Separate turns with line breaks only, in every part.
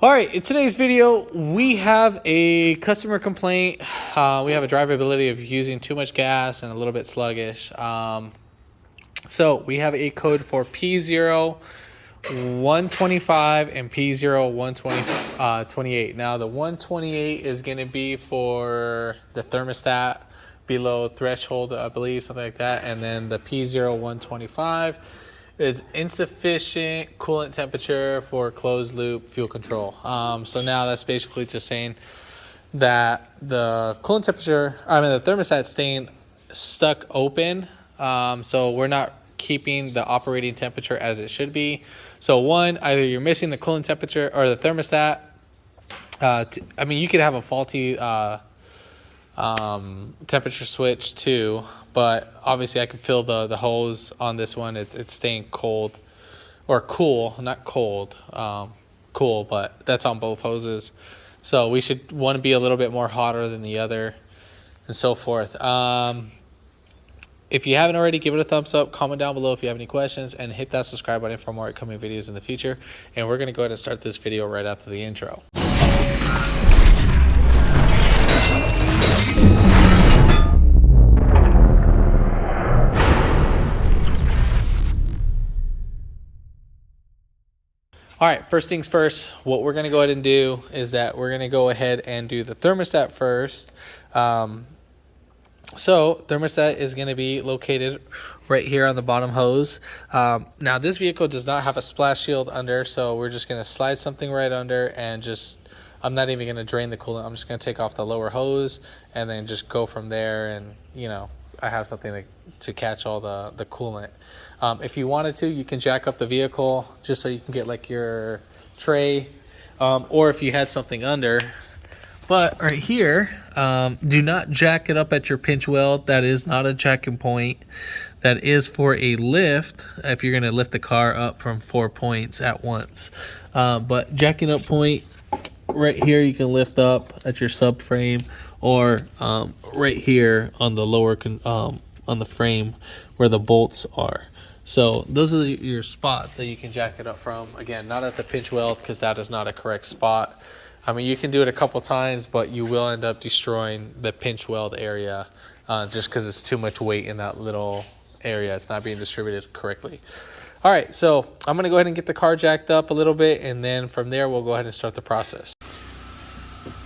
All right, in today's video, we have a customer complaint. We have a drivability of using too much gas and a little bit sluggish. So we have a code for p0125 and p0128. Now the 128 is going to be for the thermostat below threshold, I believe, something like that. And then the p0125 is insufficient coolant temperature for closed loop fuel control. So now that's basically just saying that the coolant temperature, the thermostat staying stuck open. So we're not keeping the operating temperature as it should be. So one, either you're missing the coolant temperature or the thermostat. You could have a faulty temperature switch too, but obviously I can feel the hose on this one. It's staying cold or cool, not cold, cool, but that's on both hoses. So we should want to be a little bit more hotter than the other and so forth. If you haven't already, give it a thumbs up, comment down below if you have any questions, and hit that subscribe button for more upcoming videos in the future. And we're going to go ahead and start this video right after the intro. All right, first things first, what we're going to go ahead and do is that we're going to go ahead and do the thermostat first. So thermostat is going to be located right here on the bottom hose. Now this vehicle does not have a splash shield under, so we're just going to slide something right under and just, I'm not even going to drain the coolant. I'm just going to take off the lower hose and then just go from there, and I have something to catch all the coolant. If you wanted to, you can jack up the vehicle just so you can get like your tray, or if you had something under. But right here, do not jack it up at your pinch weld. That is not a jacking point. That is for a lift, if you're going to lift the car up from 4 points at once. But jacking up point right here, you can lift up at your subframe, or right here on the lower on the frame where the bolts are. So those are your spots that you can jack it up from. Again, not at the pinch weld, because that is not a correct spot. You can do it a couple times, but you will end up destroying the pinch weld area just because it's too much weight in that little area. It's not being distributed correctly. All right, so I'm going to go ahead and get the car jacked up a little bit, and then from there we'll go ahead and start the process.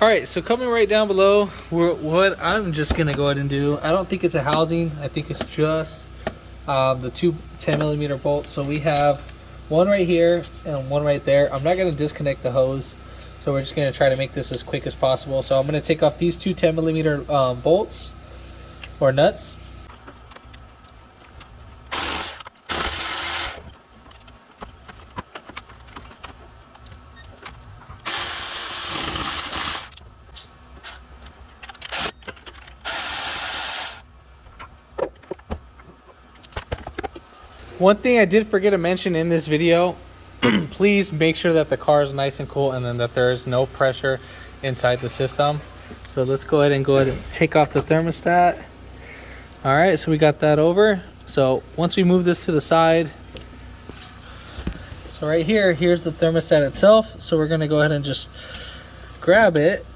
All right, so coming right down below, what I'm just going to go ahead and do, I don't think it's a housing. I think it's just the two 10mm bolts. So we have one right here and one right there. I'm not going to disconnect the hose, so we're just going to try to make this as quick as possible. So I'm going to take off these two 10mm bolts or nuts. One thing I did forget to mention in this video, please make sure that the car is nice and cool, and then that there is no pressure inside the system. So let's go ahead and take off the thermostat. All right, so we got that over. So once we move this to the side, so right here, here's the thermostat itself. So we're gonna go ahead and just grab it.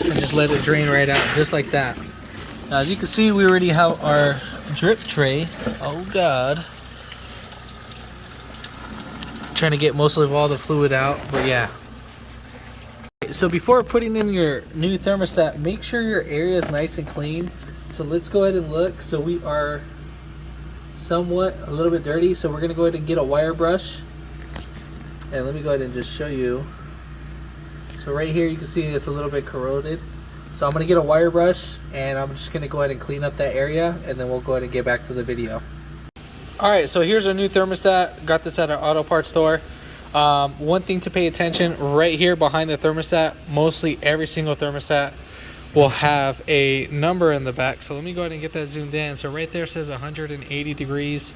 And just let it drain right out, just like that. Now, as you can see, we already have our drip tray. Oh God. Trying to get most of all the fluid out, but yeah. So before putting in your new thermostat, make sure your area is nice and clean. So let's go ahead and look. So we are somewhat a little bit dirty. So we're gonna go ahead and get a wire brush. And let me go ahead and just show you. So right here, you can see it's a little bit corroded. So I'm gonna get a wire brush, and I'm just gonna go ahead and clean up that area, and then we'll go ahead and get back to the video. All right, so here's our new thermostat. Got this at our auto parts store. One thing to pay attention, right here behind the thermostat, mostly every single thermostat will have a number in the back. So let me go ahead and get that zoomed in. So right there says 180 degrees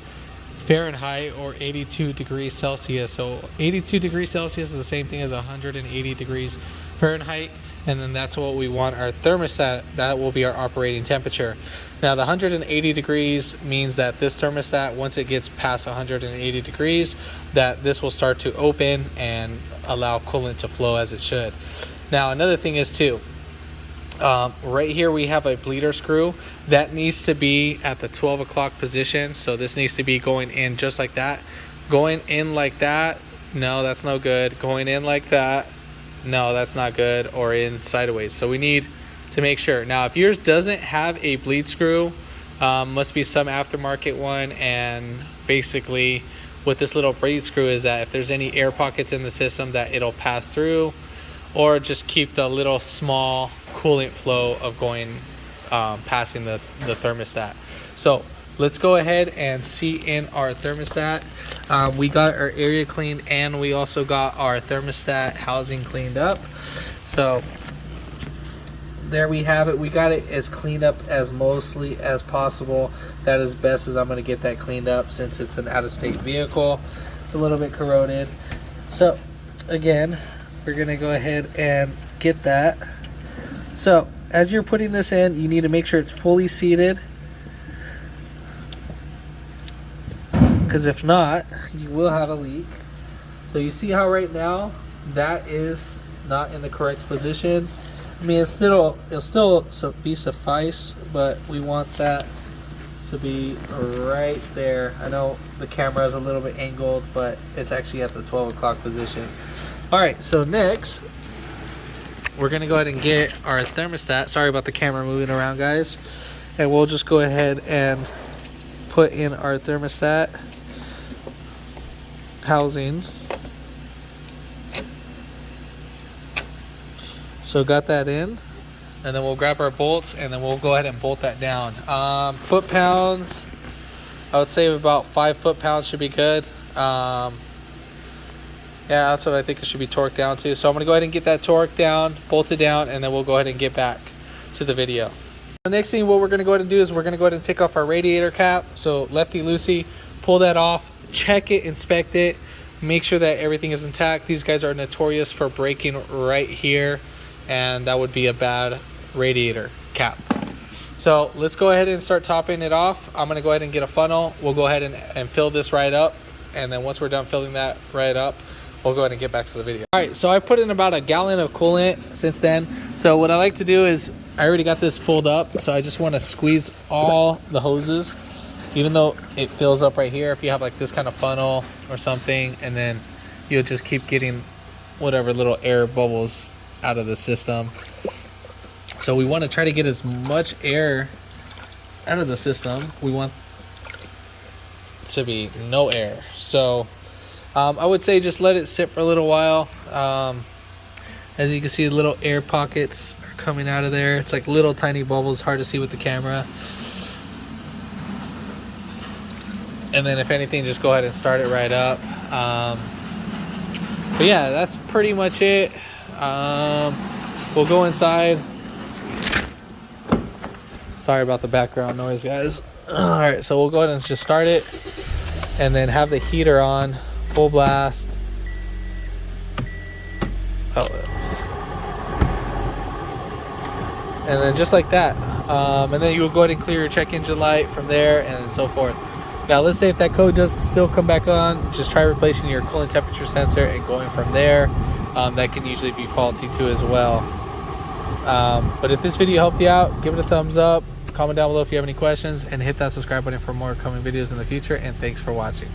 Fahrenheit or 82 degrees Celsius. So 82 degrees Celsius is the same thing as 180 degrees Fahrenheit. And then that's what we want our thermostat, that will be our operating temperature. Now the 180 degrees means that this thermostat, once it gets past 180 degrees, that this will start to open and allow coolant to flow as it should. Now another thing is too, right here we have a bleeder screw that needs to be at the 12 o'clock position. So this needs to be going in just like that. Going in like that, no, that's no good. Going in like that, no, that's not good. Or in sideways. So we need to make sure. Now if yours doesn't have a bleed screw, must be some aftermarket one. And basically what this little bleed screw is that if there's any air pockets in the system, that it'll pass through, or just keep the little small coolant flow of going passing the thermostat. So let's go ahead and see in our thermostat. We got our area cleaned, and we also got our thermostat housing cleaned up. So there we have it. We got it as cleaned up as mostly as possible. That is best as I'm going to get that cleaned up, since it's an out-of-state vehicle. It's a little bit corroded. So again, we're going to go ahead and get that. So as you're putting this in, you need to make sure it's fully seated, because if not, you will have a leak. So you see how right now that is not in the correct position. I mean, it'll still be suffice, but we want that to be right there. I know the camera is a little bit angled, but it's actually at the 12 o'clock position. All right, so next we're gonna go ahead and get our thermostat. Sorry about the camera moving around, guys. And we'll just go ahead and put in our thermostat housing. So got that in, and then we'll grab our bolts, and then we'll go ahead and bolt that down. Foot pounds, I would say about 5 foot-pounds should be good. Yeah, that's what I think it should be torqued down to. So I'm going to go ahead and get that torqued down, bolted down, and then we'll go ahead and get back to the video. The next thing what we're going to go ahead and do is we're going to go ahead and take off our radiator cap. So lefty-loosey, pull that off, check it, inspect it, make sure that everything is intact. These guys are notorious for breaking right here, and that would be a bad radiator cap. So let's go ahead and start topping it off. I'm going to go ahead and get a funnel. We'll go ahead and fill this right up, and then once we're done filling that right up, we'll go ahead and get back to the video. All right, so I put in about a gallon of coolant since then. So what I like to do is, I already got this filled up, so I just want to squeeze all the hoses, even though it fills up right here. If you have like this kind of funnel or something, and then you'll just keep getting whatever little air bubbles out of the system. So we want to try to get as much air out of the system. We want to be no air. So I would say just let it sit for a little while. As you can see, little air pockets are coming out of there. It's like little tiny bubbles, hard to see with the camera. And then if anything, just go ahead and start it right up. But yeah, that's pretty much it. We'll go inside. Sorry about the background noise, guys. All right, so we'll go ahead and just start it, and then have the heater on full blast. Oh, oops. And then just like that, and then you will go ahead and clear your check engine light from there, and so forth. Now let's say if that code does still come back on, just try replacing your coolant temperature sensor and going from there. That can usually be faulty too as well. But if this video helped you out, give it a thumbs up, comment down below if you have any questions, and hit that subscribe button for more coming videos in the future. And thanks for watching.